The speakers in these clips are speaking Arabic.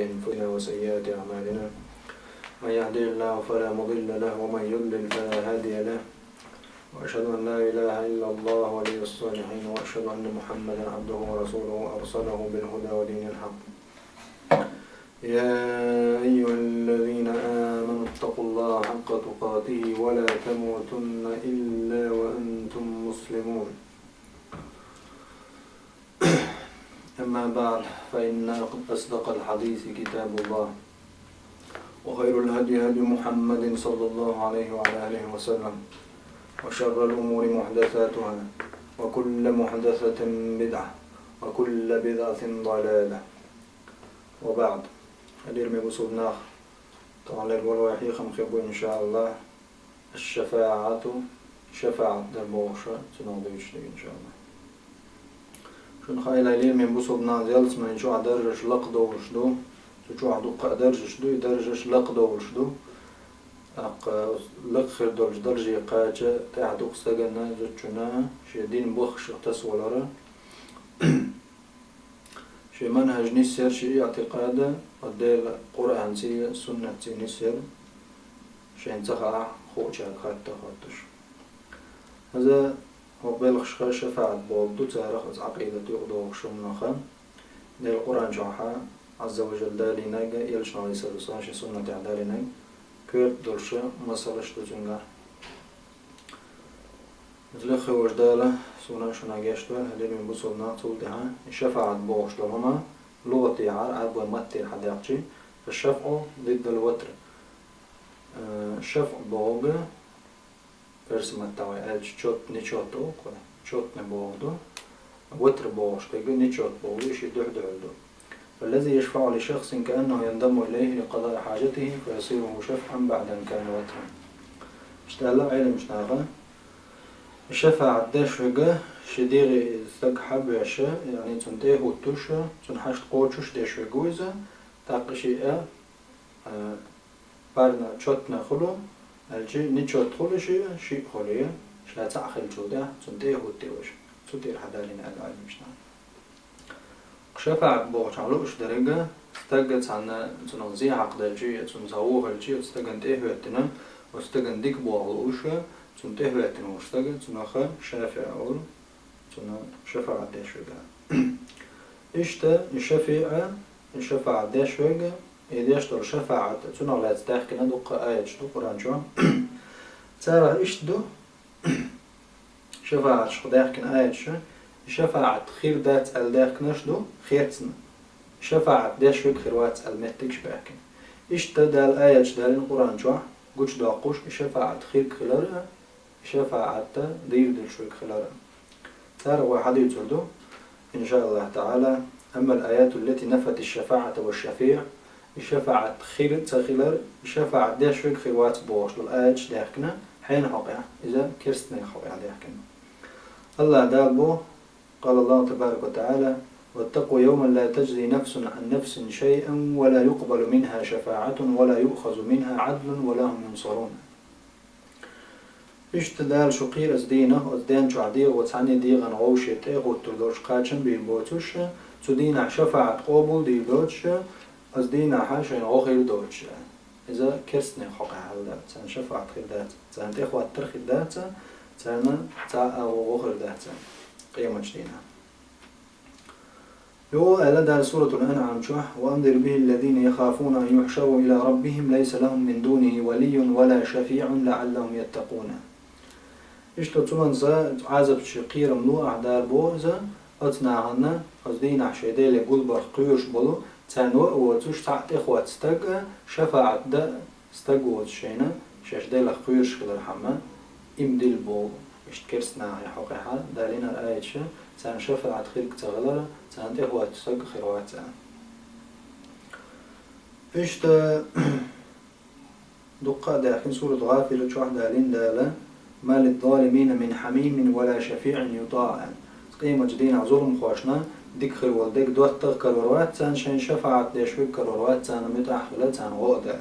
أنفسنا وسيئات أعمالنا من يهدي الله فلا مضل له ومن يضلل فلا هادي له وأشهد أن لا إله إلا الله ولي الصالحين وأشهد أن محمدا عبده ورسوله أرسله بالهدى ودين الحق يا أيها الذين آمنوا اتقوا الله حق تقاته ولا تموتن إلا وأنتم مسلمون أما بعد فإن أصدق الحديث كتاب الله وخير الهدي هدي محمد صلى الله عليه وعلى آله وسلم وشر الأمور محدثاتها وكل محدثة بدعة وكل بدعة ضلالة وبعد أدير مبسوطنا طبعا الأول وحيخ مخبو إن شاء الله الشفاعة شفاعة دربوشة سنوضيش إن شاء الله شون خايلة ليل من بسوطنا زيالس من شو عدرجش لقدو وشدو شو عدو قدرجش دو يدرجش لقدو وشدو لقخر دولش درجي قاچة تعدو قستغنا زوچنا شدين بخش تسولارا شي منهج نسير شي اعتقاد وديل قرآن سي سنة سي نسير شي انتخع خوشا خاطة خاطش هذا هو بلغش شفاعة بولدو تاريخ عقيدة يقضو شمنخا ديل القرآن جوحا عز وجل دالينا يلشنا عليه الصلاة والسلام شي سنة دالينا كير دولشا مسألة شتوزنغا زلخي وجدالة سونا شنا جاشتوال هدين من بصولنا تولدها الشفاعة بوغش لهما لغتي عرب ومتر حداقشي فالشفع ضد الوتر الشفع بوغ ارسم التوي ألش شوت نشوتو شوت نبوغدو وتر بوغش تيجي نشوت بوغش يدوح دولدو فالذي يشفع لشخص كأنه ينضم إليه لقضاء حاجته فيصيره شفعا بعد أن كان وترا اشتغل علم اشتغل الشفاعة داشوغا شديغي استقحب يشا يعني تنتيه وتوشا تنحشت قوتشوش داشوغوزا تاقشي بارنا تشوتنا خلو الجي نيشوت خلو شي خلوية شلا تعخل جودا تنتيه وتوش تدير حدالين أدعي مشنا شفاعة بوغش علوش درجة استقت عنا تنزيه عقد الجي تنزوه الجي استقن تيهوتنا واستقن ديك بوغلوشا تنتهوتنا واستقن تنخا شافع أول تنا شفاعة داشوغا إشتا الشفاعة داشوغا إداشتر شفاعة تنا لا تستحقنا دوق آيات شتو قرآن جوان ترى إشتدو شفاعة شخداحكن آيات شو شفاعة خير دات الداخنش دو خيرتنا شفاعة داشوغ خيروات المتك شباكن إشتا دال آيات دال القرآن جوان قوش داقوش شفاعة خير خلالها شفاعة دير شوي خلالها ترى واحد يتردو إن شاء الله تعالى أما الآيات التي نفت الشفاعة والشفيع الشفاعة خير تخلال الشفاعة داش شوي خيروات بوش الآيات داخنا حين حقيا إذا كرستنا حقيا داخنا الله دالبو قال الله تبارك وتعالى واتقوا يوما لا تجزي نفس عن نفس شيئا ولا يقبل منها شفاعة ولا يؤخذ منها عدل ولا هم ينصرون اشتدال شقير أزدينه أزدين شعدير وتعني ديغن غوشيته غوتردوش قاتشن بيلبوتوش تدينا شفاعة قبول ديلوتش أزدينا حاشين غوخير دوتش إذا كرسني حقا هلا تان شفاعة خدات تان تخوات ترخدات تان تا غوخير دات قيمة جدينا يو ألا دار سورة الأنعام شوح وأنذر به الذين يخافون أن يحشروا إلى ربهم ليس لهم من دونه ولي ولا شفيع لعلهم يتقون إشتو تمنزا عازب شقير ملوء دار بوزا أتناهنا أزدين عشيدي لقول برقيوش بلو تانو وتوش تعطي إخوات استق شفاعة دا استق وتشينا شاش دي لخيوش خلال حما إمدل بو اشتكرسنا حقيقة دالينا الآية شا تان شفاعة خيرك تغلر تان دي إخوات استق خيروات إشتا دقا داخل سورة غافلة شوح دالين دالا ما للظالمين من حميم ولا شفيع يطاع قيمة جدينا ظلم خوشنا ديك خير والديك دوات كروروات تان شين شفاعة ديشوي كروروات تان متأخلة تان غودا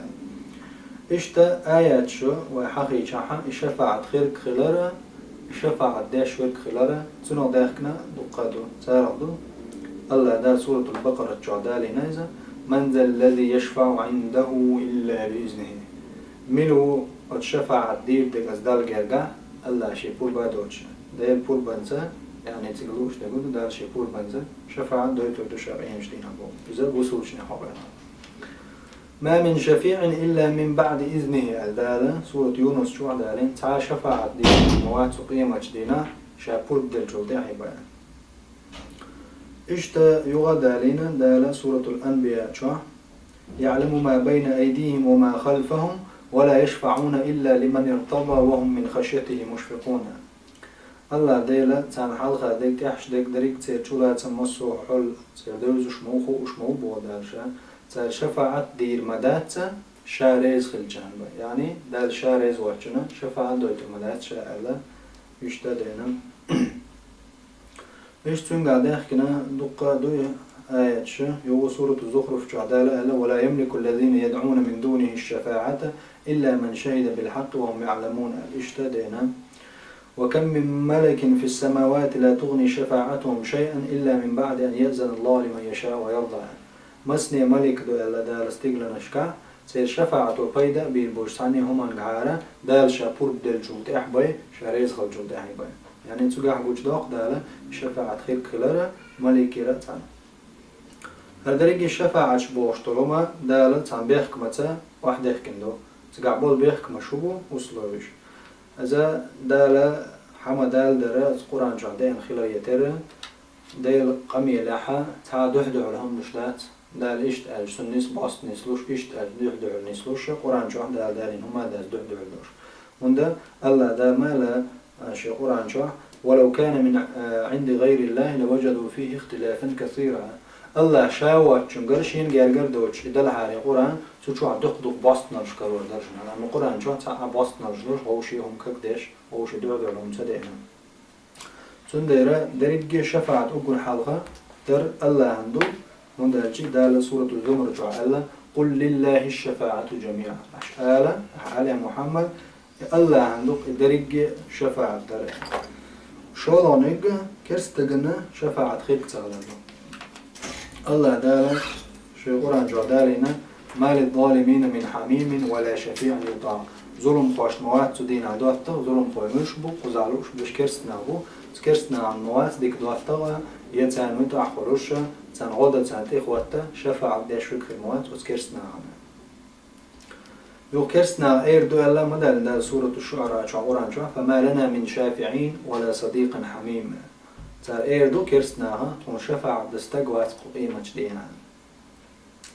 إشتا آيات شو وحقي شاحا الشفاعة خيرك خلارة الشفاعة ديشوي خلارة تنو داخنا دقادو ساردو الله دا سورة البقرة جعدالي نايزة من ذا الذي يشفع عنده إلا بإذنه ملو الشفاعة دير دك أزدال جرجع الله شيء بول بادوش ده بول بنزا يعني تقولوش تقول ده شيء بول بنزا شفاعة دويتو تشرعين شدين أبو إذا وصولش نحبنا ما من شفيع إلا من بعد إذنه الدالة سورة يونس شو عدالين تا شفاعة دير مواد قيمة جدينا شابول دل جلدي عبايا إشتا يغدالين دالة سورة الأنبياء شو يعلم ما بين أيديهم وما خلفهم ولا يشفعون إلا لمن ارتضى وهم من خشيته مشفقون الله ديلا تان حلقة ديك تحش ديك دريك تير شولا تمسو حل تير دوز شموخو وشمو بودالشا تال شفاعة دير مداتة شاريز خلجان يعني دال شاريز وحشنا شفاعة دويت مدات شاء يشتدينا إيش تنقع داخلنا دقة دوي آيات شو يو سورة الزخرف شعدالة ولا يملك الذين يدعون من دونه الشفاعة إلا من شهد بالحق وهم يعلمون اشتدينا وكم من ملك في السماوات لا تغني شفاعتهم شيئا إلا من بعد أن يأذن الله لمن يشاء ويرضى مسني ملك دو ألا دال استيقل نشكا سير شفاعة البيدة بالبوشتاني هم انقعارة دال شابور دل جوت احباي شاريز خل جوت احباي يعني تسوقع بوش داق دال شفاعة خير كلارة ملكي رأتان هدريق الشفاعة بوش طلوما دال تان بيخك متى واحد يخكندو تسوقع بول بيخك مشوبو وصلوش إذا دال حما دال درات قرآن جعدين خلال يتر ديل قمي لحا تا دحدع لهم دشلات دال إشت أج سنيس باست نسلوش إشت أج دحدع نسلوش قرآن جعد دال دالين هما دال دحدع لوش وندا الله دال ما لا شي قرآن جعد ولو كان من عند غير الله لوجدوا فيه اختلافا كثيرا الله شاوات شنقرشين جارجر دوتش دل حاري قرآن سوتشوا دق باست نرش كرور درشنا لما قرآن جعد تا باست نرشلوش هو شي هم كقدش هو شي دحدع لهم تدينا سنديرة دريج شفاعة أقول حلقة در الله عنده من درجة دال سورة الزمر جعل قل لله الشفاعة جميعا أشعال على محمد الله عنده دريج شفاعة در شولونيج كرستجنا شفاعة خير تغلبه الله دال شو قرآن جعلنا ما للظالمين من حميم ولا شفيع يطاع ظلم خوش مواد تدين عدوته ظلم خوش مشبو قزعلوش بش كرستنا بو كرسنا عن نواس ديك دواتها يتان متع خروشة تان غودة تان تخوته شفاعة داش فكر موات وكرسنا عنه يو كرسنا اير دو الله مدل دا سورة الشعراء شعوران شعر فما لنا من شافعين ولا صديق حميم تار اير دو كرسناها تون شفاعة دستقوات قيمة جدينا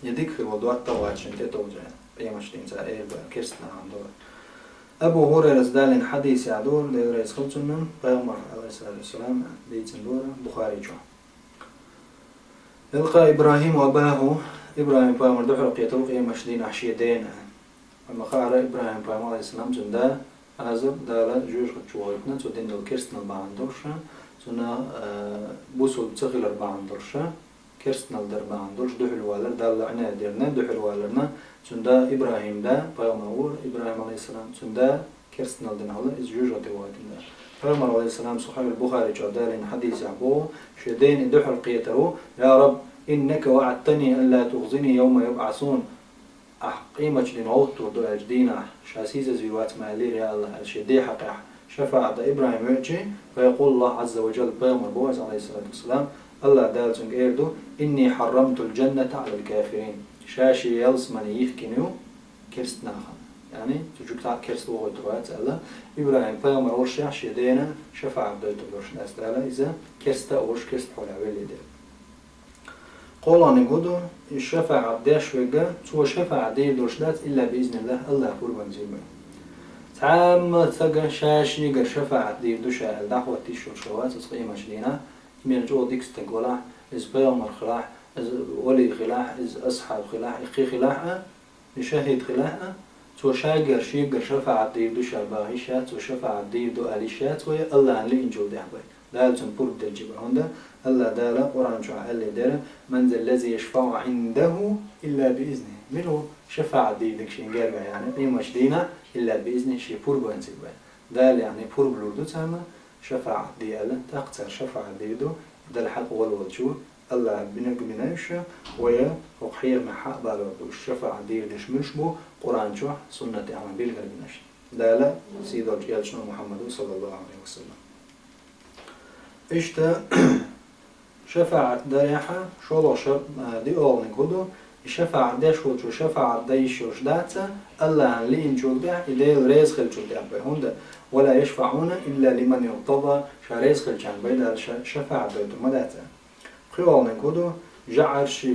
يديك في ودوات تواتشن تتوجه قيمة جدين تار اير دو كرسنا عن دور أبو هريرة زدالين حديث يعدور ليريز خلصنن بيغمر عليه الصلاة والسلام بيتن دورة بخاري جو يلقى إبراهيم وأباه إبراهيم بيغمر دحر قيتلوق مشدين أحشي دين أما خارة إبراهيم بيغمر عليه السلام جندا أزر دالا جوش خدشوغيتنا تودين دول كرسنا بعندورشا تنا بوسول تغيلر بعندورشا كرسنا الدر بعندورش دحل والر دالا عنا ديرنا دحل والرنا تندا إبراهيم دا بيغمر إبراهيم عليه السلام تندا كرسنا الدنا الله إزجوجة دواتنا بيغمر عليه السلام صحيح البخاري جادالين حديث عبوه شدين دحل قيته يا رب إنك وعدتني أن لا تخزني يوم يبعثون قيمة لنعوت ودو أجدينا شاسيزة زيوات مالير يا الله الشدي حقيح شفاعة إبراهيم يأتي فيقول الله عز وجل بيغمر بوز عليه الصلاة والسلام الله دالتن إيردو إني حرمت الجنة على الكافرين شاشي يلس من يفكنيو كرست ناخن يعني تجوك تاع كرست وغيت روات الله إبراهيم بيغمر ورشع شدينا شفاعة دويتو برش ناس دالا إذا كرست أوش كرست حولا ويلي دي قولان يقولوا الشفاعة داش وجا سوى شفاعة دي دوشلات إلا بإذن الله الله قربان زيبا تعام ثقة شاشي قر شفاعة دي دوشا الدعوة تيشور شوات تقيمة شدينا من جو ديكس تقولا إز بيغمر خلاح إز ولي خلاح إز أصحاب خلاح إخي خلاحة يشاهد خلاحة سوى شاقر شيقر شفاعة دي دوشا باهيشات وشفاعة دي دو أليشات ويا الله عن لي إنجو دعوة لازم برد الجبر هندا الله دالا قرآن شعر اللي دالا من ذا الذي يشفع عنده إلا بإذنه منه شفاعة دي دكشين قال يعني قيمة شدينا إلا بإذنه شي بربو انسيبا دال يعني برب لردو تاما شفاعة دي ألا تقتر شفاعة دي دو دا الحق والوجود الله بنيش ويا وخير محق بالو الشفاعة دير دش مش بو قرآن شو سنة عمل بالغربناش دالا سيدو جيالشنا محمد صلى الله عليه وسلم إشتا شفاعة دايحة شو دي أول نقوله الشفاعة داش وشو شفاعة دايش وشداتا الله لين جودع إديل ريز خل جودع بهوندا ولا يشفعون إلا لمن يرتضى شريز خل جان بيدا شفاعة دايتو مداتا خيول نقوله جعر شي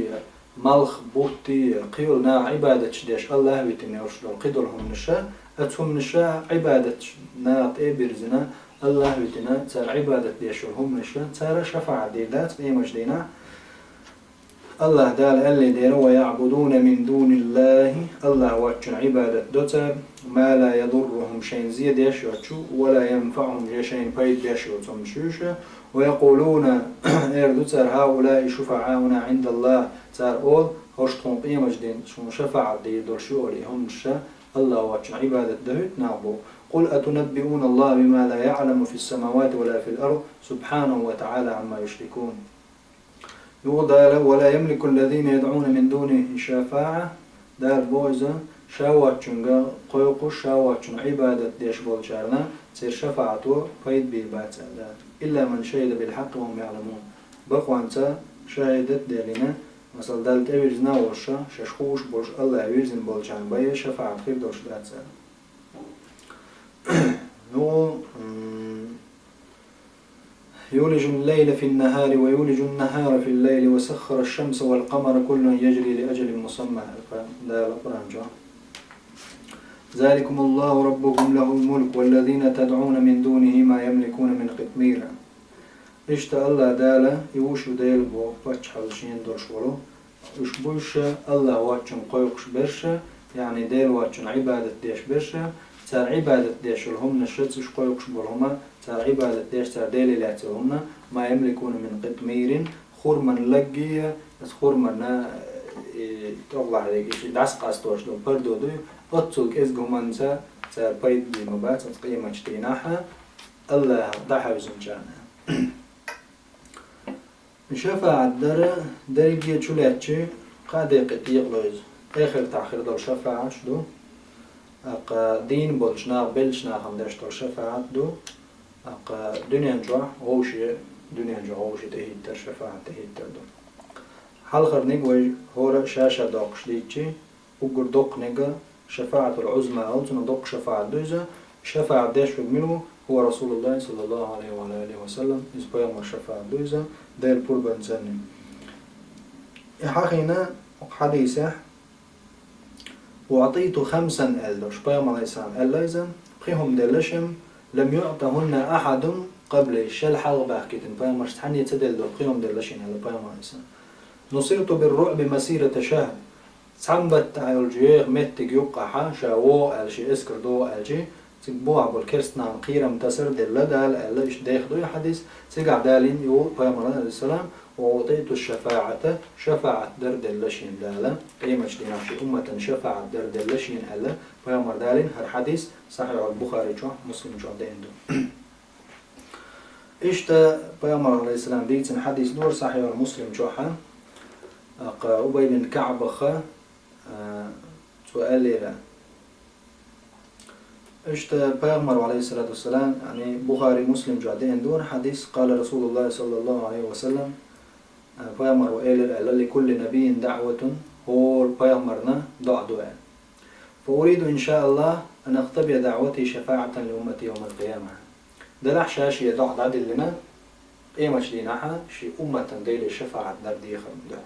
ملخ بوتي قيولنا عبادة شديش الله بيتني وشدول قدرهم نشا أتهم نشا عبادة نات برزنا الله بيتنا تار عبادة ديشهم نشا تار شفاعة ديلات إيمش دينا الله دال اللي دير ويعبدون من دون الله الله واتشن عبادة دوتا ما لا يضرهم شيء زيد يشوتشو ولا ينفعهم شيء بيد يشوتهم شوشة ويقولون دوتر هؤلاء شفعاؤنا عند الله تار أول هشتهم قيمة جدين شو شفاعة دي دور شو هم الشا الله واتشن عبادة دهت نعبو قل أتنبئون الله بما لا يعلم في السماوات ولا في الأرض سبحانه وتعالى عما يشركون يقول ولا يملك الذين يدعون من دونه شفاعة دار بوزة شاواتشن قيقوش شاواتشن عبادة ديش بولشارنا سير شفاعته فيد بالبات إلا من شهد بالحق وهم يعلمون بقوا أنت شهدت ديلنا مثلا دالت أبيرزنا ورشا ششخوش بولش الله أبيرزن بولشان بايا شفاعة خير دوش دات نو يولج الليل في النهار ويولج النهار في الليل وسخر الشمس والقمر كل يجري لأجل مسمى لا القرآن جاء ذلكم الله ربكم له الملك والذين تدعون من دونه ما يملكون من قطمير إشتا الله دالا يوشو ديل بو باتش حالشين دوش ولو يشبوش الله واتشن قيقش برشا يعني ديل واتشن عبادة ديش برشا تار عبادة ديش لهم نشتش قيقش بولهما تار عبادة ديش تار ديلي لاتهمنا ما يملكون من قطمير خورمن لقية خورمن تغلع عليك إيش دعس قاستوش دو بردو دو أتصلك إزقهمانسا تار بايد بمبات قيمة جتيناها الله ضحى بزنجانا شفاعة درجة شلاتشي قادة قطيق لوز آخر تأخير دول شفاعة شدو أقا دين بولشنا بلشنا خمدش دول شفاعة دو أقا دنيا جوا غوشي دنيا جوا غوشي تهيد در شفاعة تهيد در دو حلقر نيجوي هورا شاشة دوقش ديتشي وقر دوق نيجا شفاعة العزمة أولتنا دوق شفاعة دوزة شفاعة داش منه هو رسول الله صلى الله عليه وعلى آله وسلم إسبايا مرشفاعة دوزة دير بوربان زني إحاقينا حديثة وأعطيت 5 ألدر شبايا ملايسان ألايزن بخيهم دلشم لم يعطهن أحد قبل الشل حلبة كتن بايا مرشتحني تدلدر بخيهم دلشين هذا بايا ملايسان نصرت بالرعب مسيرة شهر سعبت على الجيغ متك يقحا شاوو ألشي اسكر دو ألشي تبوع بالكرست نعم قيرم تسر دل دال ألا إيش داخدو يحدث سيقع دالين يو بيامرنا عليه السلام وأعطيت الشفاعة شفاعة در دلشين دالا قيمة ديناشي أمة شفاعة در دلشين ألا بيامر دالين هر حديث صحيح البخاري جو مسلم جو ديندو إيشتا بيامر عليه السلام ديتن حديث دور صحيح المسلم جوحا أبي بن كعب خا سؤال لي إشتا بيغمر عليه الصلاة والسلام يعني بخاري مسلم جادين دون حديث قال رسول الله صلى الله عليه وسلم بيغمر وقال لكل نبي دعوة هو بيغمرنا دعاء فأريد إن شاء الله أن أختبئ دعوتي شفاعة لأمتي يوم القيامة دلح شاشي دعاء عدل لنا قيمة شديناها شي أمة ديل شفاعة در ديخر ده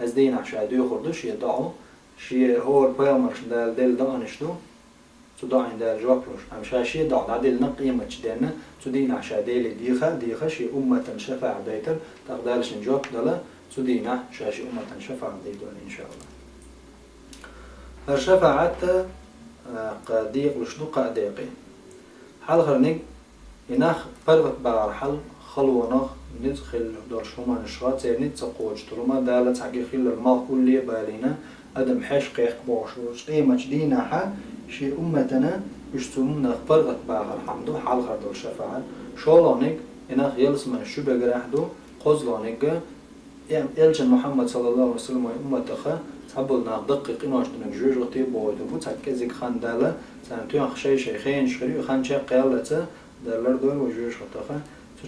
از دينا شا ديخر ده شي دعو شي هو بيغمر ديل دانشتو تدعين دار جوابلوش أم شاشي دعنا عدل نقيمة جدنا تدينا شاديلي ديخا شي أمة شفاعة ديتر تقدرش نجواب دلا تدينا شاشي أمة شفاعة ديتر إن شاء الله هالشفاعة قديق لشدو قاديقي حال خرنيك إناخ فرغت بار حل خلوناخ ندخل دارشوما نشغات سير نتسقوج طالما دالت حقي خيل المال كل بالينا أدم حش قيق بوشوش قيمة جدينا حا شي أمتنا يشتمون فرغت بار الحمد حال خردو الشفاعة شولانك إناخ يلس من الشبه جراحدو قزلانك يعني إلجن محمد صلى الله عليه وسلم وأمته تحبلنا دقق إناش دنك جوج غطيب ويدو تكزيك خان دالا سنتو خشي شيخين شخري خان شيخ قيالته دالر دول وجوج غطخه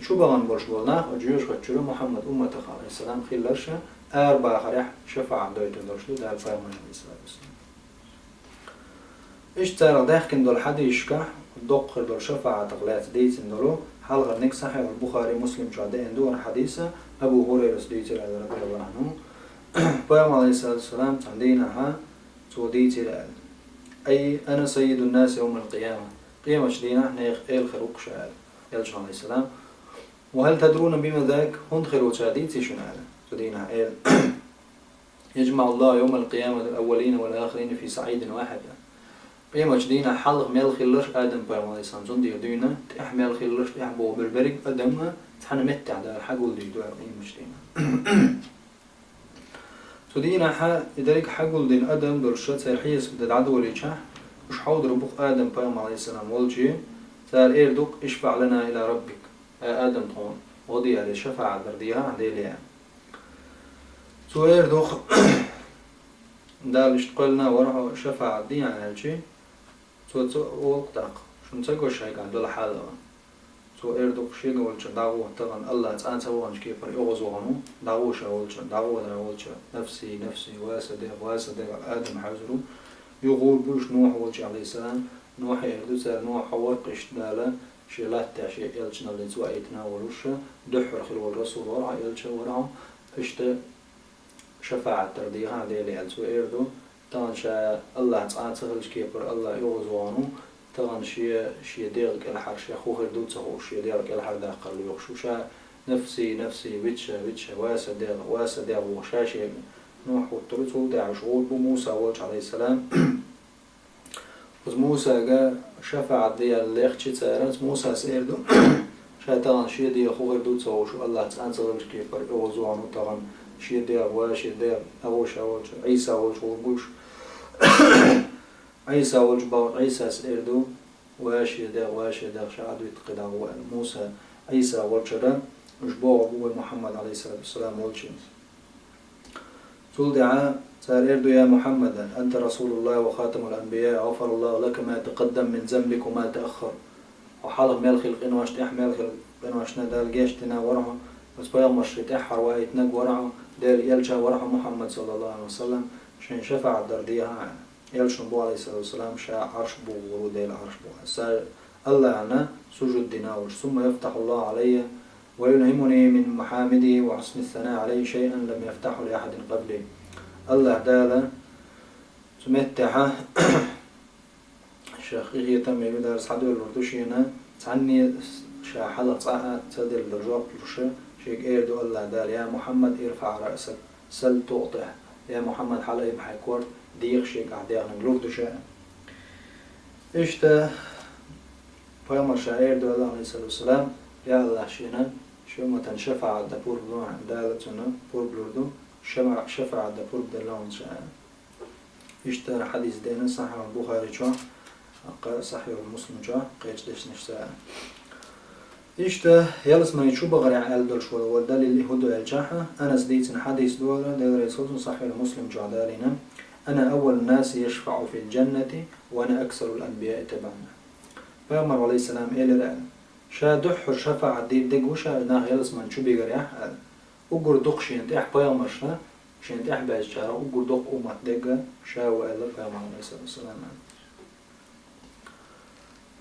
تشو بغن برش بولنا وجوج غطشلو محمد أمته عليه السلام خيلرش أربع خريح شفاعة دويتو درشلو دال فاهم النبي صلى الله عليه وسلم إيش ترى داخل دول حد يشكح دقر دول شفاعة تغلات ديتن دولو حلقة نك صحيح البخاري مسلم شعدين دور حديثة أبو هريرة ديتر رضي الله عنه بيوم عليه الصلاة والسلام تعدينها توديتر أي أنا سيد الناس يوم القيامة قيامة شدينا نيخ إيل خروق شعال يلش عليه السلام وهل تدرون بما ذاك هند خروق شعديتي شنال تدينها إيل يجمع الله يوم القيامة الأولين والآخرين في صعيد واحد قيمة جدينا حلق ميل خلش آدم بيوم عليه السلام زون دينا تحمل خلش تحبو بالبرق آدم تحنا متع دا حقول ديدو قيمة جدينا تدينا حا إدارك حقول دين آدم درشت سيرحيس بدد عدو ليشح وش حاضر بوخ آدم بيوم عليه السلام والجي سار إيردوك اشفع لنا إلى ربك آدم طون وضي على شفاعة درديها عدي ليها سو إيردوك دال اشتقلنا ورحو شفاعة دي على الشي سو وقتك شو نسقو شيء قاعد ولا حاله سو إيردوك شيء قولش دعوة طبعا الله تعالى سوانش كيف يغزوانو دعوة شاولش دعوة دعوة نفسي نفسي واسدق آدم حزرو يقول بوش نوح ولش عليه السلام نوح يردو سال نوح ورقش دالا شيلات تعشي يلش نبلن سوا يتناولوش دحر خلو الرسول ورع يلش ورع اشت شفاعة ترديها ديالي يلسو إيردو طبعا شا الله تعالى سهلش كيبر الله يغزوانو طبعا شي ديرك الحر شي خوخ يردو تسخو شي ديرك الحر داقل يخشو شا نفسي بيتشا واسا دير وشاشي نوح والترسل داع شغول بموسى والش عليه السلام موسى جا شفاعة ديال اللي اختي تسارت موسى سيردو شا طبعا شي دير خوخ يردو تسخو شو الله تعالى سهلش كيبر يغزوانو طبعا شي دير واشي دير أغوش أولش عيسى أولش وقوش عيسى أولش باور عيسى سيردو واشي دير شعادو يتقدر موسى عيسى أولش دا مش باور أبو محمد عليه الصلاة والسلام أولش تقول دعاء سيردو يا محمد أنت رسول الله وخاتم الأنبياء غفر الله لك ما تقدم من ذنبك وما تأخر وحالق ملخي القنواش تحمل قنواش ندال جيش تناورها بس بيا مش تحر وايت نج ورعه دير يلجا ورعه محمد صلى الله عليه وسلم شين شفع الدرديها يلش نبو عليه الصلاة والسلام شاء عرش بو ورود العرش بو سال الله عنا سجود ديناوش ثم يفتح الله علي ويلهمني من محامدي وحسن الثناء عليه شيئا لم يفتحه لأحد قبلي الله دالا سمتها شيخي تم يدرس حدو الوردوشينا تعني شا حلق صاحة تدل الرجوع بلوشة شيك إيردو الله دال يا محمد ارفع رأسك سل تقطع يا محمد حلقي محيكور ديق شيك عديق نقلوك دوشا إشتا فيما شا إيردو الله عليه الصلاة والسلام يا الله شينا شو ما تنشفع عدا بور بلو عن دالتنا بور بلوردو شفع عدا بور بدلون شا إشتا حديث دينا صحيح البخاري شو صحيح المسلم شو قيش ديش نشسا إشتا يلس ما يشوف غير عال دول شوال والدال اللي هدو الجاحة أنا سديت حديث دولا دل رسول صحيح المسلم جعدالنا أنا أول الناس يشفع في الجنة وأنا أكثر الأنبياء تبعنا فأمر عليه السلام إلى الآن شا دحر شفع الديب دق وشا ناخ يلس ما نشوف غير عال أقول دق شين تح بيامر شنا شين تح باجارة أقول دق أمت دق شا وإلا فأمر عليه السلام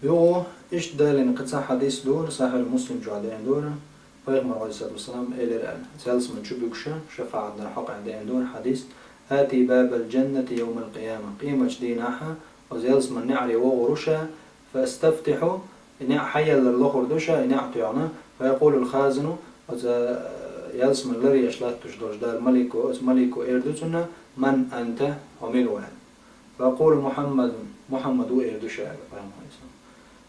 يو إيش دالين قصة حديث دور صحيح المسلم جعدين دور فيغمر عليه الصلاة والسلام إلى الآن سالس من شبكشة شفاعة الحق عندين دور حديث آتي باب الجنة يوم القيامة قيمة جديناها وزيلس من نعري وغرشة فاستفتحوا إن حيا لله خردشة إن أعطينا فيقول الخازن يلس من لري يشلات تشدرج دال ملكو إردتنا من أنت عملوها فيقول محمد إردشة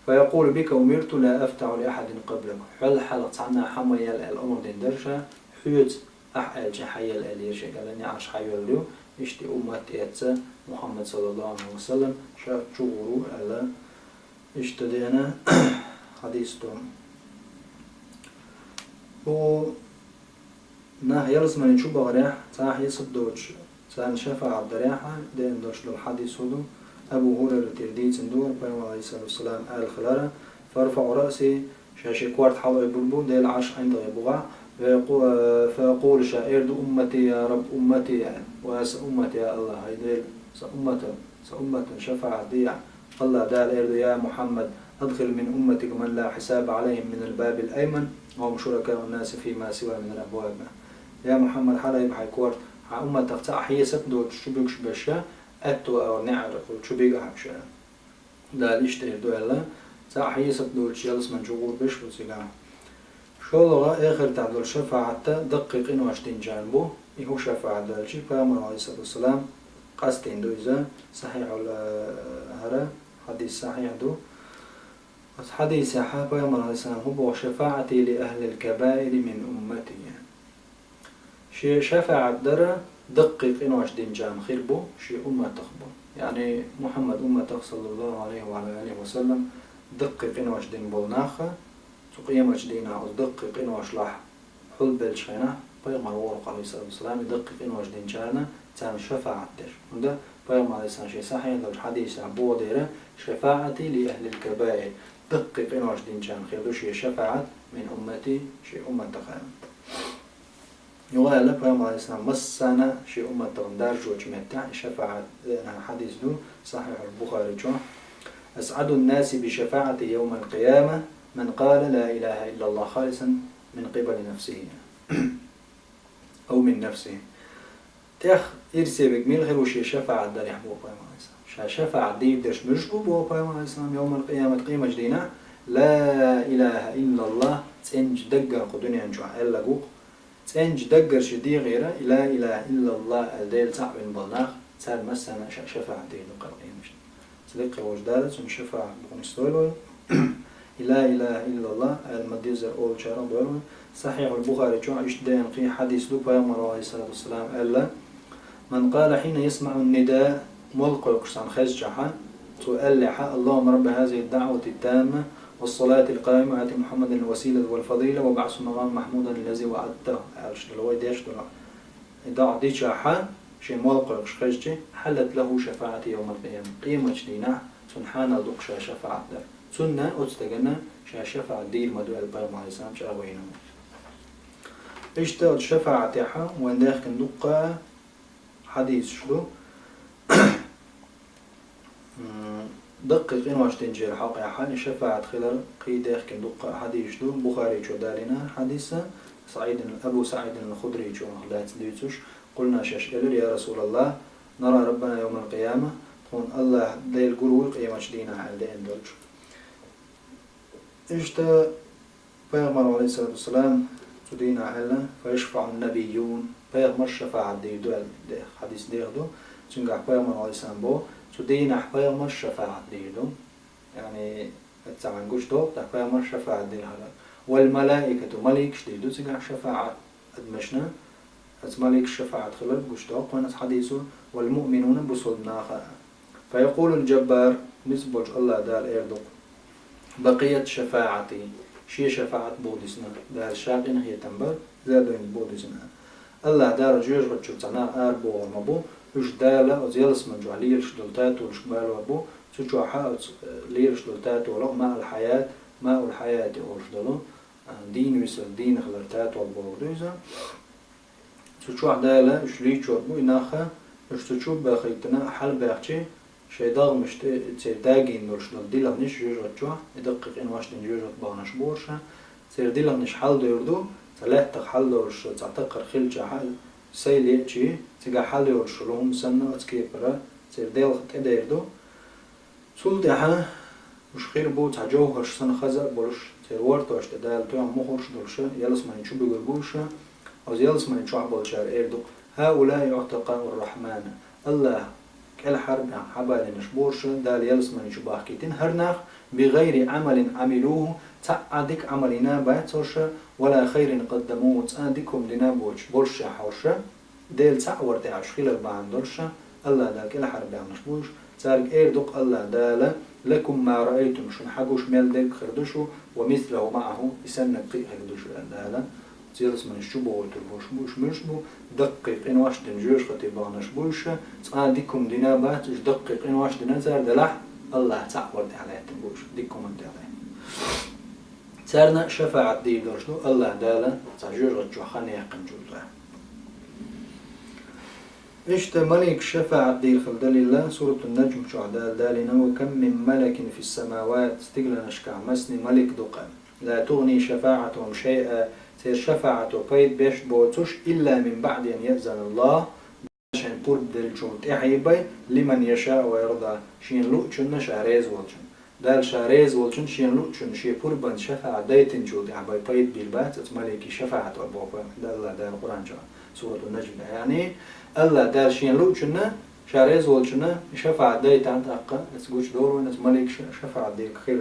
فيقول بك أمرت لا أفتح لأحد قبلك حل تعنا حمي الأمر دين درشة حيوت أحل حي الأليش قال عرش حي اليوم يشتي أمت إتسا محمد صلى الله عليه وسلم شاف شغورو على اشتدينا حديث توم و نه يلس من شو بغريح صح يصدوش سان شفاعة دريحة دين دوش للحديث هدو أبو هريرة ترديد سندور بيوم عليه الصلاة والسلام آل خلارة فارفع رأسي شاشي كوارت حلو يبربو ديل عش عند يبغى فيقول شائر دو أمتي يا رب أمتي وأس أمتي يا الله هيديل سأمة شفاعة ديع الله دال إردو يا محمد أدخل من أمتك من لا حساب عليهم من الباب الأيمن وهم شركاء الناس فيما سوى من الأبواب يا محمد حلا يبحي كوارت أمتك تأحيي سبدو تشبك شبشا أتو أو نعر تشبك أحبشا دال إشتهر دو الله تأحيي سبدو تشيلس من جغور بش وسيقام شو لغة آخر تعدل شفاعة دقق إنو أشتين جانبو إهو شفاعة دالشي بامر عليه الصلاة والسلام قاستين دو إذا صحيح هذا حديث صحيح دو حديث صحيح بامر عليه السلام هو شفاعتي لأهل الكبائر من أمتي شي شفاعة درة دقق إنو أشتين جان خيربو شي أمة تخبو يعني محمد أمة صلى الله عليه وعلى آله وسلم دقق إنو أشتين بولناخة تقيم أجدينا ودقق إنو أشلح حل بالشينا بيغمر ورق عليه الصلاة والسلام يدقق إنو أجدين جارنا تام شفاعة دير وده بيغمر عليه الصلاة والسلام صحيح لو الحديث عبو ديره شفاعتي لأهل الكبائر دقق إنو أجدين جان خيردو شي شفاعة من أمتي شي أمة تخيم يقول لك بيغمر عليه السلام مسانا شي أمة تغندار جوج متع شفاعة حديث دو صحيح البخاري جو أسعد الناس بشفاعتي يوم القيامة من قال لا إله إلا الله خالصا من قبل نفسه أو من نفسه تأخ إرسبك ميل غير وشي شفاعة دار يحبو قيام الإسلام شفاعة دي بدرش مشبو بو قيام الإسلام يوم القيامة قيمة جدينا لا إله إلا الله تنج دقر قدنيا نجوح إلا قوق تنج دقر شدي غيره لا إله إلا الله الديل تعب البلناخ سال مسنا شفاعة دي نقر قيمة تلقى وجدالة شفاعة بقنستولو لا إله إلا الله المديزر أول شارع دولون صحيح البخاري جو عيش دين في حديث لو بيامر عليه الصلاة والسلام ألا من قال حين يسمع النداء ملقى يقصان خزجحا تؤلح اللهم رب هذه الدعوة التامة والصلاة القائمة آت محمد الوسيلة والفضيلة وبعث مقام محمودا الذي وعدته عرش دلوي ديش دلوي دع دي شاحا شي ملقى يقص حلت له شفاعة يوم القيامة قيمة جدينا سبحان الله شفاعة در سنة أتستجنا شفاعة دير مدو البيام عليه السلام شاوينه اشتغل شفاعة تاعها وين داخل ندقة حديث شلو دقق إنه واش تنجير حقيقة حال شفاعة خلال قي داخل ندقة حديث شلو بخاري شو دارنا حديثة أبو سعيد الخدري شو خلات ديتوش قلنا شاشكال يا رسول الله نرى ربنا يوم القيامة قل الله ديل قلوي قيمة شدينا على دين دولش إجتا بيغمر عليه الصلاة والسلام تدين علا فيشفع النبيون بيغمر شفاعة دي دول حديث ديغدو تنقع بيغمر عليه السلام بو تدين بيغمر شفاعة دي دو يعني التعنقوش دو بيغمر شفاعة دي هلا والملائكة ملك شديدو تنقع شفاعة أدمشنا ملك الشفاعة خلال قوش دو قوانت حديثه والمؤمنون بصلنا فيقول الجبار نسبج الله دال إردق بقية شفاعتي شي شفاعة بودسنا دال شاقين هي تنبر زادوين بودسنا الله دار جوج رجو تنا أربو ومبو وش دالة وزيلس من جوالير شدلتات والشمال وابو تجو حاوت لير شدلتات ولو ماء الحياة ورشدلو دين ويسل دين خلرتات والبودوزا تجو دالة وشليش وابو إناخا وش باخيتنا حل باخشي شيء ضاغ مش تداجين نورش دل نش جوجت جوا يدقق إن واش جوجت بانش بورشة سير دل نش حل ديردو ثلاثة حل دورش تعتقر خلج حل سيلي شيء تجا حل يورش لهم سنة أتكيبرا سير دل تديردو سولت ها مش خير بو تعجوهش سنة خزق بولش سير ورتوش تدال توم مخرش دورشة يلس من يشوف بيقولبوشة أو يلس من يشوف بالشار إيردو هؤلاء يعتقون الرحمن الله كل حرب حبال نشبورش دال يلس من يشبه كيتين هرناخ بغير عمل عملوه تعدك عملنا باتوش ولا خير قدموه تعدكم لنا بورش حوش ديل تعور تعش خلال باندورش الله دال كل حرب نشبوش تارك ايردق الله دال لكم ما رأيتم شن حقوش ميل ديك خردشو ومثله معه يسنك قي خردشو دال تيلس من الشبو وتربوش مش بو دقيق إن واش دنجوش خطي بانش بوش تقال ديكم دينابات إش دقيق إن واش دنزار دلح الله تعورد على تنبوش ديكم انت عليه سارنا شفاعة دي درشلو الله دالا تعجوش غتجو خاني يقن جوزا إشت ملك شفاعة دي الخلدل الله سورة النجم شعدال دالنا وكم من ملك في السماوات استقلنا شكع مسني ملك دقا لا تغني شفاعتهم شيئا سير شفاعة بيت بيش بوتوش إلا من بعد أن يأذن الله عشان قرب دلجوت إحيباي لمن يشاء ويرضى شين لؤچن شاريز والچن دال شاريز والچن شين لؤچن شي قربان شفاعة دايتن جود عباي بيت بالبات ملكي شفاعة أبوه دال القرآن جاء سورة النجم يعني الله دال شين لؤچن شاريز والچن شفاعة دايتن أقا تسقوش دور ونس ملك شفاعة ديك خير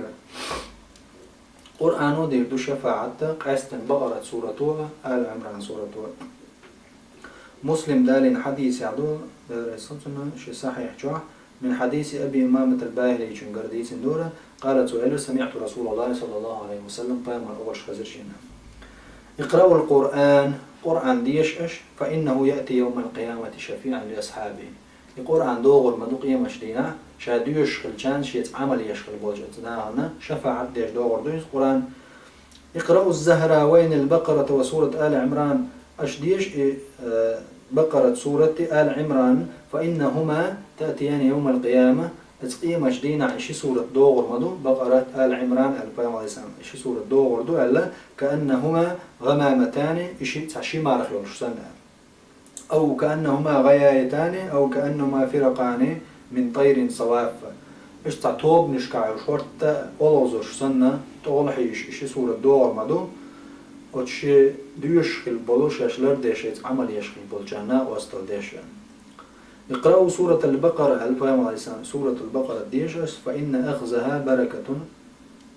قرآن دير دو شفاعة قاستن بقرة سورة آل عمران سورة مسلم دالين حديث يعدو رسولنا شي صحيح جوع من حديث أبي إمامة الباهلي جنقر ديس دورة قالت سؤال سمعت رسول الله صلى الله عليه وسلم قام أول خزر جينا اقرأوا القرآن قرآن ديش فإنه يأتي يوم القيامة شفيعا لأصحابه القرآن دوغر مدوق يمشدينا شاديوش خلچان شيت عمل يشخل بوجت دانا شفاعة ديش دوغر دوش قرآن اقرأوا الزهراوين البقرة وسورة آل عمران أشديش بقرة سورة آل عمران فإنهما تأتيان يوم القيامة اتقيم أشدينا عشي سورة دوغر مدو بقرة آل عمران البيام عليه السلام عشي سورة دوغر دو ألا كأنهما غمامتان عشي تعشي مارخ يولشسنا أو كأنهما غيايتان أو كأنهما فرقان من طير صواف إش تعطوب نشكع وشورت أولوزوش سنة تغلحيش إشي سورة دوغر مدو وتشي ديوش البولوش يشلر ديشيت عمل يشخي بولجانا واستل ديشان اقرأوا سورة البقرة الفاهم عليه السلام سورة البقرة ديشس فإن أخذها بركة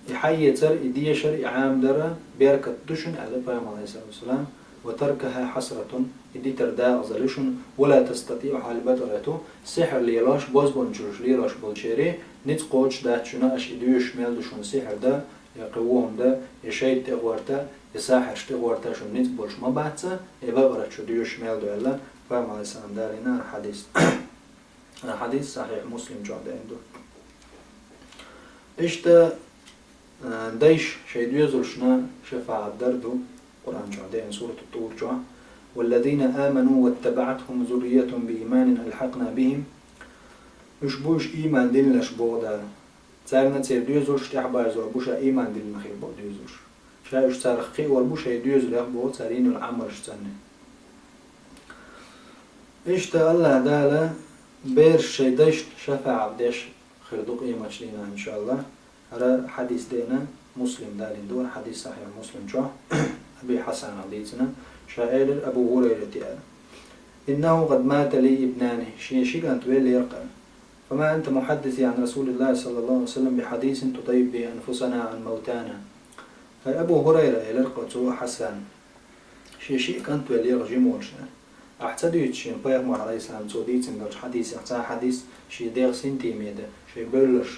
يحيتر ديشر عام درا بركة دشن الفاهم عليه السلام وتركها حسرة إدي ترداء أزلشن ولا تستطيع حالبترته سحر ليلاش بوزبون جوش ليلاش بولشيري نتقوش داتشنا أش إديوش ميلدشون سحر دا يقوهم دا يشيد تغورتا يساحر شتغورتا شو نتبولش مبعثة يبقرت شو ديوش ميلدو إلا فهم عليه السلام دارنا حديث حديث صحيح مسلم جعد عنده إشتا ديش شيد يزلشنا شفاعة دردو قرآن جعدين سورة الطور جع والذين آمنوا واتبعتهم ذرية بإيمان ألحقنا بهم إشبوش إيمان دلنش بودا تارنا تير ديوزوش تحبا يزور بوشا إيمان دلنا خير بو ديوزوش شايش تارخي والبوشا يديوز لأخبو تارين العمر اشتنه إشتا الله دالا بير شيدش شفاعة بديش خير دوق إيماش لينا إن شاء الله هذا حديث دينا مسلم دالين دور حديث صحيح مسلم شو أبي حسن عديتنا شائر أبو هريرة إنه قد مات لي ابنانه شيء كانت ويلي يرقى فما أنت محدثي عن رسول الله صلى الله عليه وسلم بحديث تطيب به أنفسنا عن موتانا فأبو هريرة يلرقى حسن شيء كانت ويلي يرجمون أحتديت شيء بيغمر عليه السلام توديت من حديث أحتاج حديث شيء دير سنتيميدة شيء بلش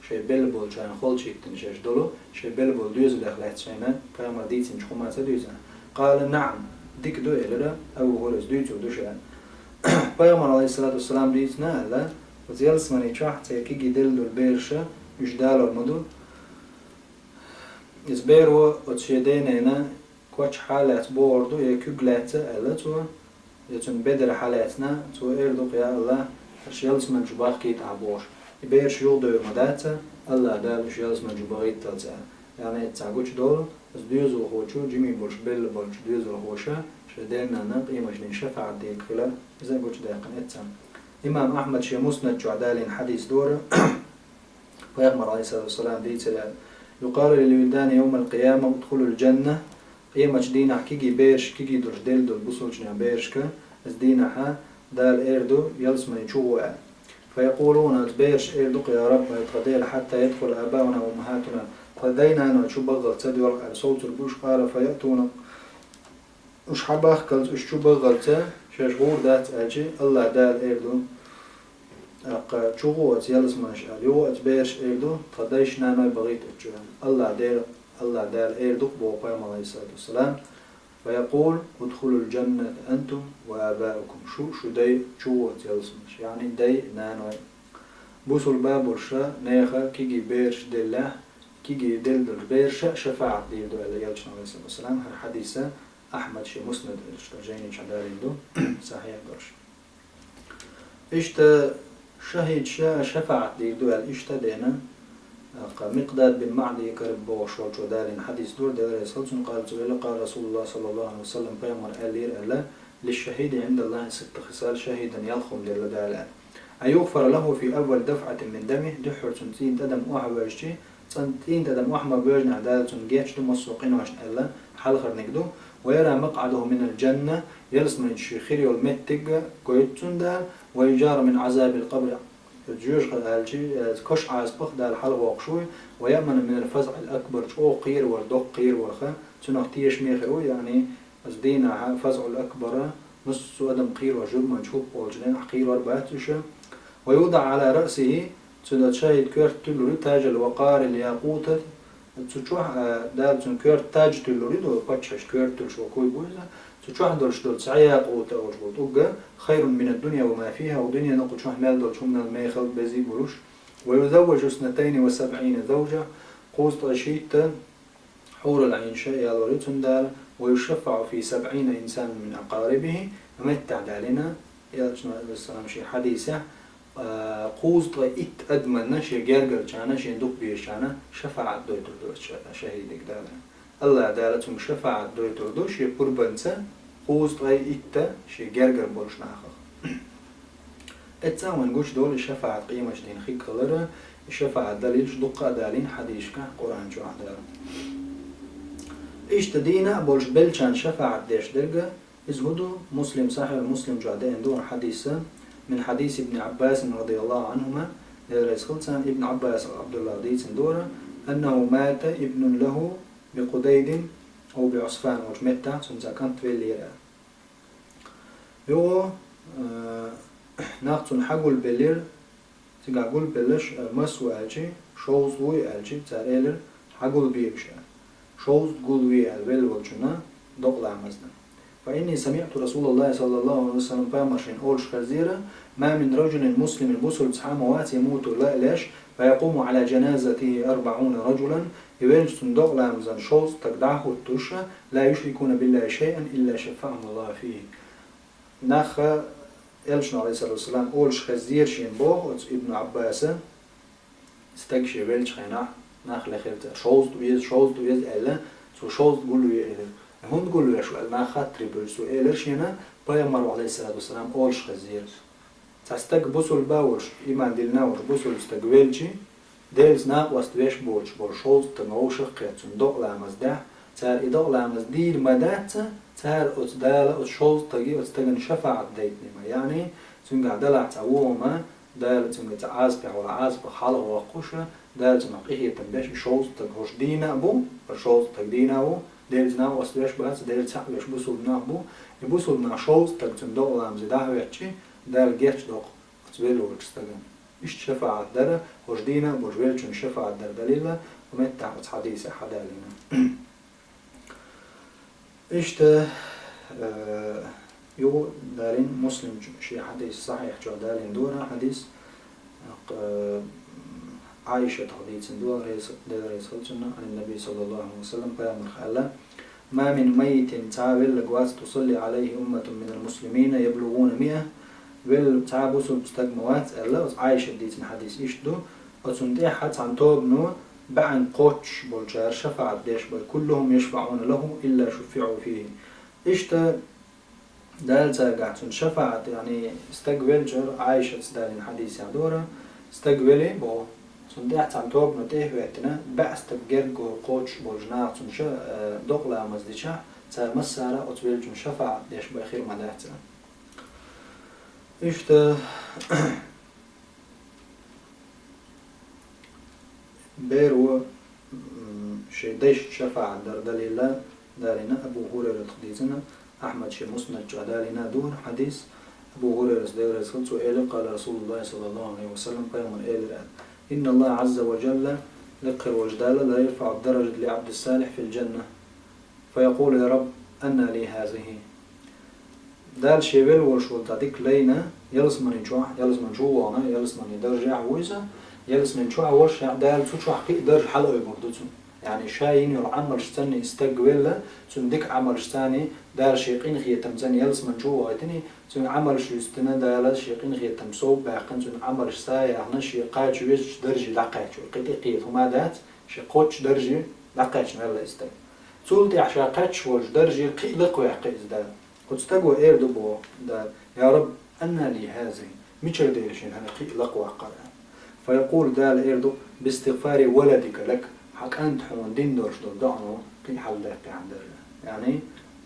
شيء بلبول جان خال شيء تنشش دلو شيء بلبول دوز الأخلاق شينا بيغمر ديت من خما تدوزنا قال نعم ديك دو إلرا أبو هريرة دوت ودوشان بيغمر عليه الصلاة والسلام ديتنا لا وزيالس مني شاح تيكي جدل دول بيرشة مش دالو المدل إزبيرو وتشيدينينا كوش حالات بوردو يكوغلات ألتو يتون بدر حالاتنا تو إردوك يا الله شيالس من جباخ كيت عبوش يبيرش يوضو مداتا الله دال شيالس من جباغيت تلتا يعني تعقوش دول بس ديوزو خوشو جيمي بولش بيل بولش ديوزو خوشا شدينا نقي مجنين شفع ديك خلال إذا قوش داقن إتسام إمام أحمد شي مسند جعدالين حديث دورة ويغمر عليه الصلاة والسلام ديت يقال للولدان يوم القيامة ادخلوا الجنة قيمة دينا كيجي بيرش كيجي درش ديل دول بوصلشنا بيرشكا از دينا ها دال إردو يلسمن يشوه فيقولون بيرش إردوك يا رب يتغديل حتى يدخل آباؤنا وأمهاتنا فدينا أنه شو بغل تدي على صوت البوش قال فيأتون وش حباخ كلت وش شو بغل شاشغور دات أجي الله دال إردو أق شوه يلسمن شال يو بيرش إردو فديش نانا بغيت أجوان الله دال إردوك بوقيم عليه الصلاة والسلام فيقول ادخلوا الجنة أنتم وآباؤكم شو داي شو تيلسمش يعني داي نانوي بوصل باب ورشا نيخا كيجي بيرش دله كيجي دل بيرشا شفاعة ديردو على يالشنا عليه الصلاة والسلام حديثة أحمد شي مسند اشترجيني شدارين دو صحيح درش اشتا شهيد شفاعة ديردو على اشتا دينا مقداد بن معدي يقرب بوش وجودالين حديث دور دار يسلسون قال رسول الله صلى الله عليه وسلم بيامر ألير ألا للشهيد عند الله 6 خصال شهيدا يلخم للدالان أن يغفر له في أول دفعة من دمه دحر تنتين تدم وحواجتي تنتين تدم وحما بيجنا عدالة تنجيش تمسوقين وعشن ألا حلخر نقدو ويرى مقعده من الجنة يلس من الشيخير والمتق قويتون دال ويجار من عذاب القبر الجيوش قدالجي كش عاز بخ دال حلق وقشوي ويأمن من الفزع الأكبر شو قير وردق قير ورخا تنختيش ميخرو يعني أزدينا فزع الأكبر نص أدم قير وجب منشوب والجناح قير ورباتشة ويوضع على رأسه تسد شاهد كيرت تلوري تاج الوقار الياقوت تشوح دال تن كيرت تاج تلوري دو باتشش كيرت تلشو كوي بوزا تشوح دولش دول سعيا قوت أوجبوت أوجا خير من الدنيا وما فيها ودنيا نقول شوح مال دول شومنا الميخل بزي بروش ويزوج 72 زوجة قوس أشيت حور العين شيء يالوريتون دال ويشفع في 70 إنسان من أقاربه متع دالنا يا السلام شي حديثة قوز إت أدمنا شي جرجر شانا شي دوك بيشانا شفاعة دويتر شهيدك دالا الله دالتهم شفاعة دويتر شي قربانسا قوز إت شي جرجر بولش ناخخ اتساوان قوش دول شفاعة قيمة جدين خيك كلرا شفاعة دليلش دقة دالين حديشكا قرآن جو عدال إيش تدينا بولش بلشان شفاعة ديش درجة إزهدو مسلم صحيح المسلم جو عدين دون حديثا من حديث ابن عباس رضي الله عنهما ابن عباس عبد الله ديس دورة أنه مات ابن له بقديد أو بعصفان وجمتة سنزاكنت بالليرة يو ناقصن حقول بلير تقول بلش مسوى ألجي شوز وي ألجي تاريلر حقول بيبشا شوز قول وي البل والجنا دقل عمزنا فإني سمعت رسول الله صلى الله عليه وسلم بامرشين أولش خزيرة ما من رجل مسلم بسل تحاموات يموت لا ليش فيقوم على جنازته 40 رجلا يوجد دقل عمزن شوز تقدعه التوشة لا يشركون بالله شيئا إلا شفعهم الله فيه نخ يلشنا عليه الصلاة والسلام أولش خزير شين بوه ابن عباس استكشي بلش خينا نخ لخيرت شوز دويز ألا سو شوز قولوا يألا هون قولوا يا شو ألنا خاطري بلسو إيلرشينا بيامر عليه الصلاة والسلام أولش خزير تستك بوسل باوش إيمان دلناوش بوسل استقبلشي ديلز ناق واستويش بولش بولشوز تنغوش قيت صندوق لامز ده تار إداق لامز دير مدات تار أتدال أتشوز تجي أتستجن شفاعة ديتنما يعني تنقع دلع تعوما دال تنقع تعازبح ولا عازبح حالة وقوشة دال تنقع إيه تنبيش شوز تنقوش دينا بو شوز تقدينا بو ديلز ناق واستويش بات ديلز تعبش بوسل ناق بو يبوسل نا شوز تنقع صندوق لامز ده ويتشي دال جيتش دوق أتبيلو وتستجن إيش شفاعة دارة وجدينا بوجبيلشون شفاعة دار دليلة ومتع حديثة حدالينا إيش تا يو دارين مسلم شي حديث صحيح جو دارين دورة حديث عائشة حديث دورة رسولتنا عن النبي صلى الله عليه وسلم بيامر خالا ما من ميت تعابل لقوات تصلي عليه أمة من المسلمين يبلغون 100 ويل تعبوسو بستجموات ألا عايشة ديتن حديث إشدو أتندي حتى عن توبنو بعن قوتش بولجار شفاعة ديش بل كلهم يشفعون له إلا شفعوا فيه إشتا دال تاقعتن شفاعة يعني استقبل جر عايشة دالين حديث عدورة استقبلي بو تندي حتى عن توبنو تيه ويتنا بأستقرقو قوتش بولجنار تنشا دقلا مزدشا تا مسارة أتبلجن شفاعة ديش بخير مدهتنا إشتا بيرو شي ديش شفاعة دار دليلا دارنا أبو هريرة خديزنا أحمد شي مسند دارنا دور حديث أبو هريرة دار سلسو إيل قال رسول الله صلى الله عليه وسلم قيما إيل إن الله عز وجل لقر وجدال لا يرفع الدرجة لعبد الصالح في الجنة فيقول يا رب أن لي هذه دال شيبل وشول تاديك لينا يلس من يجوا يلس من جوانا يلس من يدرجع ويزا يلس من جوا وش دال تشوا حقيقة درج حلقة يبردو يعني شاين يل عمل شتاني استقبل تندك عمل شتاني دال شيقين خي تمزن يلس من جوا تاني تن عمل شو استنا دال شيقين خي تمصوب باقين تن عمل شتاي يعني شيقات ويش درج لقات قيقي هما دات شيقوتش درج لقات ولا استق تولتي عشاقاتش وش درج قي لقوا يحقيز دال قد استقوا اير دبو دال يا رب أن لي هذه ميشر ديرشين هذا قي لقوا قرأ فيقول دال ايردو باستغفار ولدك لك حق أنت حون دين دورش دول دعنو قي حل دقي عن درجة يعني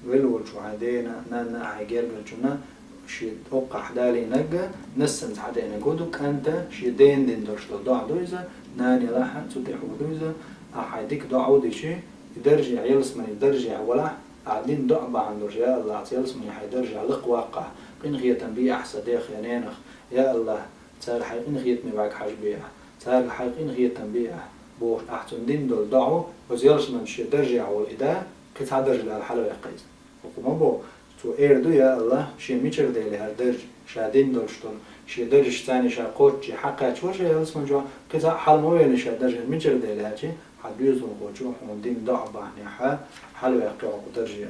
ولول شو عدينا نانا عجير قلتنا شي توقع حدالي نجا نسنز حدينا قدوك أنت شي دين دورش دول دعو إذا ناني لاحا تتيح ودوزا أحيدك دعو دي شي يدرجع يلس من يدرجع ولا قاعدين دعبة عن درجة يا الله يلس من يحيدرجع لق واقع قين غية تنبيه أحسى ديخ ينينخ يا الله تسال حقين غية مباك حاج بيح تسال حقين غية تنبيه بوش أحسن دين دول دعو وزيلس من شي درجع والإداء قطع درجة الحلوة يقيز وقوم بو تو إيردو يا الله شي ميشر دي لها درج شا دين دول شتون شي درج تاني شا قوت شي حقا شو شي يلس من جوا قطع حل مويل شا درج ميشر دي لها شي حديث وقوتشو حون دين دعبة يعني حلوة يقيع درجة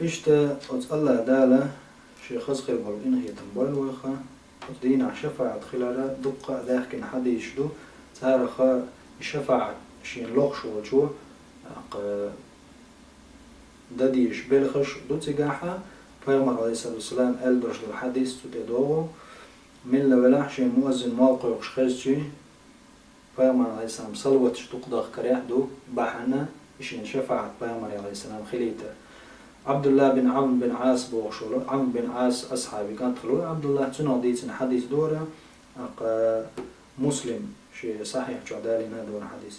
إشتا الله دالة شي خسخر بالإن هي تنبال ويخا دينا شفاعة خلالة دقة ذاك حد يشدو تارخا شفاعة شين لوخشو وشو داديش بلخش دو تجاحة فيغمر عليه الصلاة والسلام قال درش دو الحديث تدوغو من لولاح شين مؤذن موقع وخشخزجي فيغمر عليه السلام صلوة تقضى كريح دو بحنا شين شفاعة فيغمر عليه السلام خليته عبد الله بن عمرو بن عاص بوغشولو عمرو بن عاص أصحابي كانت خلوه عبد الله تنوديت حديث دورة مسلم شيء صحيح شو عدالي دورة حديث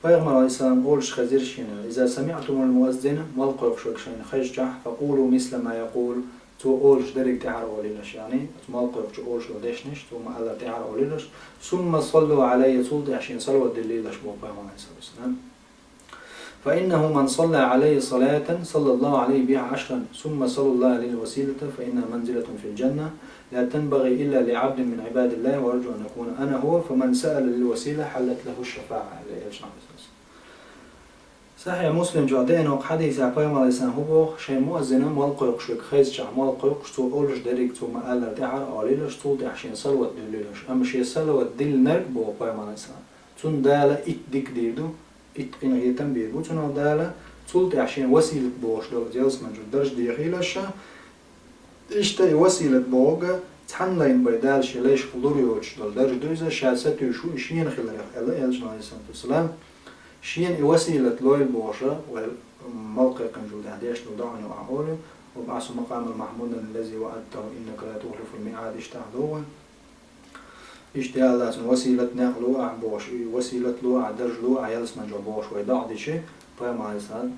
فيغمر عليه السلام قولش خزير شينا إذا سمعتم المؤذن ملقوا شوكشين خشجح فقولوا مثل ما يقول تو قولش درك تعرفوا ليش يعني ملقوا قولش وديشنش ثم الله تعرفوا ليش ثم صلوا علي صلت عشان صلوا الدليل أشبه فيغمر عليه الصلاة والسلام فإنه من صلى عليه صلاة صلى الله عليه بها 10 ثم صلى الله عليه الوسيلة فإنها منزلة في الجنة لا تنبغي إلا لعبد من عباد الله وأرجو أن أكون أنا هو فمن سأل للوسيلة حلت له الشفاعة صحيح مسلم جادين وحديث عقيم عليه السلام هو شيء مؤذن ملقى يقشك خيز شع ملقى يقشتو أولش دريك ثم قال تعر عليلش طول عشان صلوة دليلش أما شيء صلوة دل نرب وقيم عليه السلام تون دالة إتدك ديردو إتقين هي تنبيه بوتنا دالة طول عشان وسيلة بوش دول جالس من درج ديخيلش إشتري وسيلة بوغا تحنلين بيدال شي ليش فلوري وش دول درج دوزا شاسته شو إشين خلال الله يلجم عليه الصلاة والسلام شين وسيلة لوي بوشة والموقع كنجود هديش لدعني وعقوله وبعث مقام المحمود الذي وعدته إنك لا تخلف الميعاد اشتهدوه اشتهى الله وسيلة نقلو عن بوش وسيلة لو عن درج لو عيالس من جو بوش ويدعض شيء فما عيسان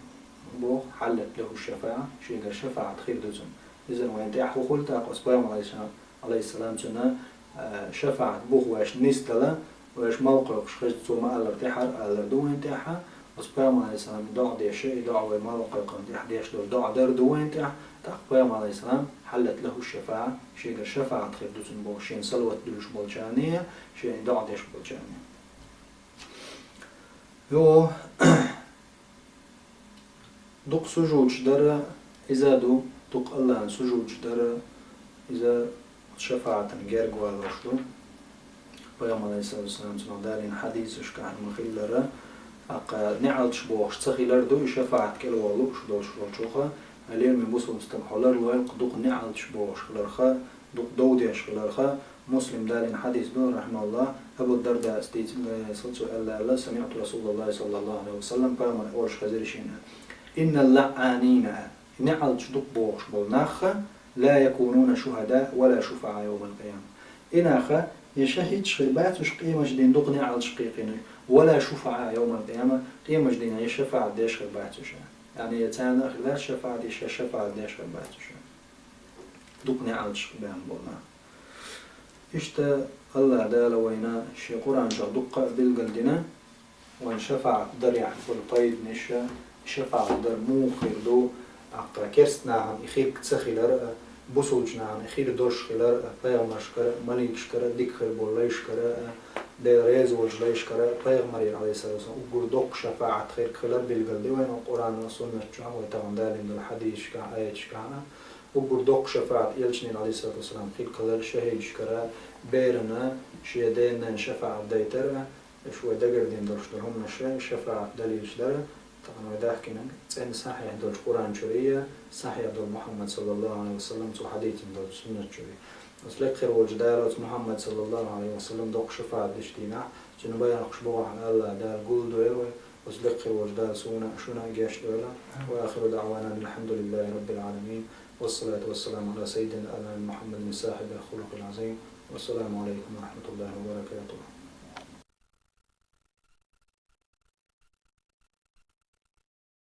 بو حلت له الشفاعة شيء الشفاعة خير دوزن إذن وين تحو قلت أقص فما عليه السلام تنا شفاعة بوه واش نستلا واش موقعش خرجت ثم ألر تحر ألر دوين تحا وسبام عليه السلام دع دي شيء دع وموقع قد يحديش دع در دوين تح تقبام عليه السلام حلت له الشفاعة شيء الشفاعة خير دوزن بو شيء صلوة دلوش بولجانية شيء دع ديش بولجانية يو دق سجود در إذا دو دق الله سجود در إذا شفاعة غير قوال وشدو بيام عليه الصلاة والسلام تنادالين حديث إشكال مخيلرة نعلت شبوخ تخيلر دو شفاعة كل والو شدوش روشوخا عليه من بوسو مستمحولر لوين قدوق نعلت شبوخ خلرخا دوديش خلرخا مسلم دالين حديث دو رحمه الله أبو الدرداء استيت صلت الله سمعت رسول الله صلى الله عليه وسلم بيام أورش خزيرشين إن اللعانين نعلت شدوق بوخ بالنخ لا يكونون شهداء ولا شفعاء يوم القيامة إناخ يشهد شرباتش قيمة جدين دقني على شقيقين ولا شفعاء يوم القيامة قيمة جدين يشفع ديش شرباتش يعني يتانا لا شفع ديش شفع ديش شرباتش دقني على شقيقين بولنا إشتا الله دال وينا شي قرآن جا دقة بالقلدنا وان شفع دريع بالقيد نشا شفاعة در مو خير دو أقرأ كرسنا عن إخير كتسخيلر بوسوجنا عن إخير دوش خيلر بيغمر شكرا مليك شكرا ديك خير بولاي شكرا دير ريز وجلاي شكرا بيغمر عليه الصلاة والسلام وقردوك شفاعة خير خيلر بالقلدي وين القرآن والسنة شعب ويتغن دالين الحديث شكا آيات شكانا وقردوك شفاعة يلشنين عليه الصلاة والسلام خير خيلر شهيد شكرا بيرنا شيدين شفاعة دايتر شوي دقر دين درش درهم شفاعة دليل شدرا طبعا وداحكينا تسأل صحيح دول القرآن شوية صحيح دول محمد صلى الله عليه وسلم تو حديث دول سنة شوية وسلك خير والجدال محمد صلى الله عليه وسلم دوق شفاعة دشتينا جنوبا ينقش بوع على الله دار قول دويل وسلك خير والجدال سونا شونا جيش دويلا وآخر دعوانا الحمد لله رب العالمين والصلاة والسلام على سيدنا محمد من صاحب الخلق العظيم والسلام عليكم ورحمة الله وبركاته.